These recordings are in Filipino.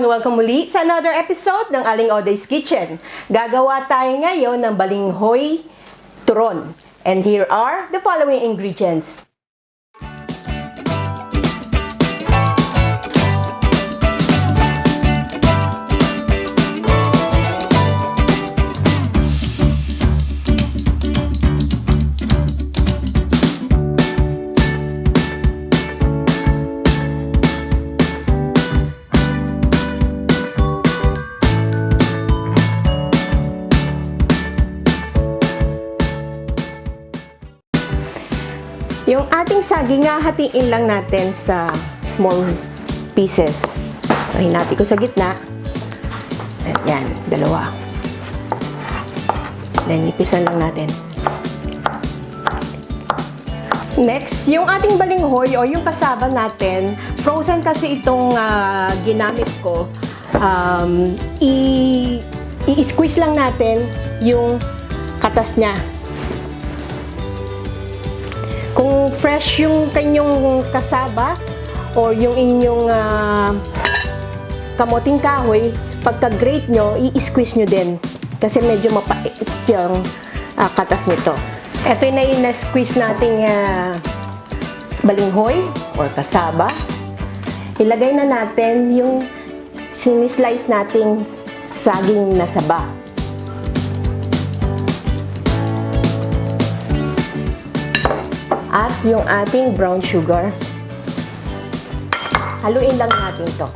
and welcome muli sa another episode ng Aling Oday's Kitchen. Gagawa tayo ngayon ng balinghoy turon. And here are the following ingredients. Yung ating saging, hahatiin lang natin sa small pieces. So, hinati ko sa gitna. Yan, dalawa. Then, ipisan lang natin. Next, yung ating balinghoy o yung kasaba natin, frozen kasi itong ginamit ko. I-squeeze lang natin yung katas niya. Kung fresh yung kanyang kasaba or yung inyong kamoting kahoy, pagka-grate nyo, i-squeeze nyo din. Kasi medyo mapait yung katas nito. Ito yung na-squeeze nating balinghoy or kasaba. Ilagay na natin yung sinislice nating saging na saba. At yung ating brown sugar. Haluin lang natin ito.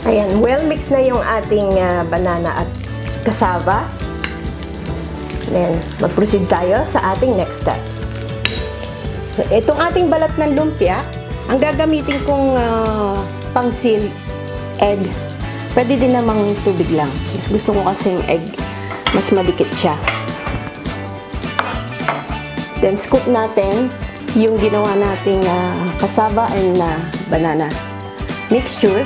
Ayan, well mix na yung ating banana at cassava. Then, mag-proceed tayo sa ating next step. Itong ating balat ng lumpia, ang gagamitin kong pang-seal egg. Pwede din namang tubig lang. Mas gusto ko kasing egg, mas madikit siya. Then, scoop natin yung ginawa nating cassava and banana mixture.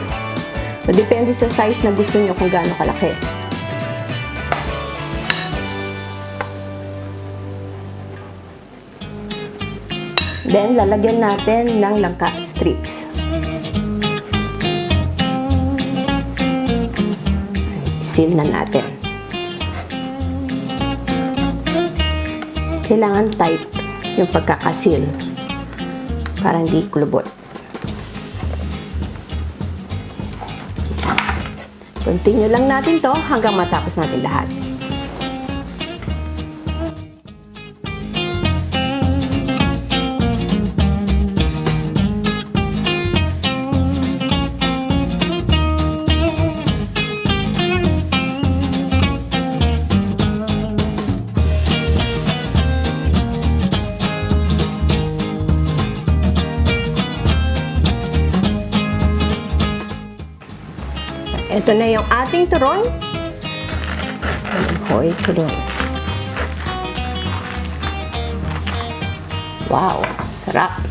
So, depende sa size na gusto nyo kung gaano kalaki. Then, lalagyan natin ng langka strips. Seal na natin. Kailangan tight yung pagkakasil para hindi kulubot. Continue lang natin to hanggang matapos natin lahat. Ito na yung ating turon. Balinghoy turon. Wow, sarap.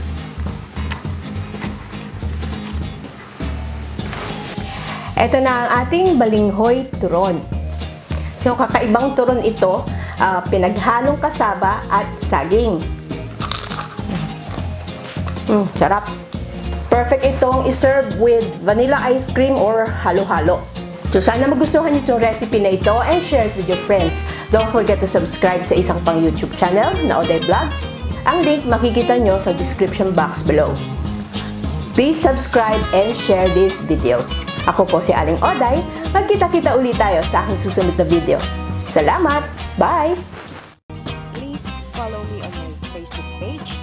Ito na ang ating balinghoy turon. So, kakaibang turon ito, pinaghalong kasaba at saging. Sarap. Perfect itong iserve with vanilla ice cream or halo-halo. So sana magustuhan niyo itong recipe na ito and share it with your friends. Don't forget to subscribe sa isang pang YouTube channel na Oday Vlogs. Ang link makikita nyo sa description box below. Please subscribe and share this video. Ako po si Aling Oday. Magkita-kita ulit tayo sa aking susunod na video. Salamat! Bye! Please follow me on my Facebook page,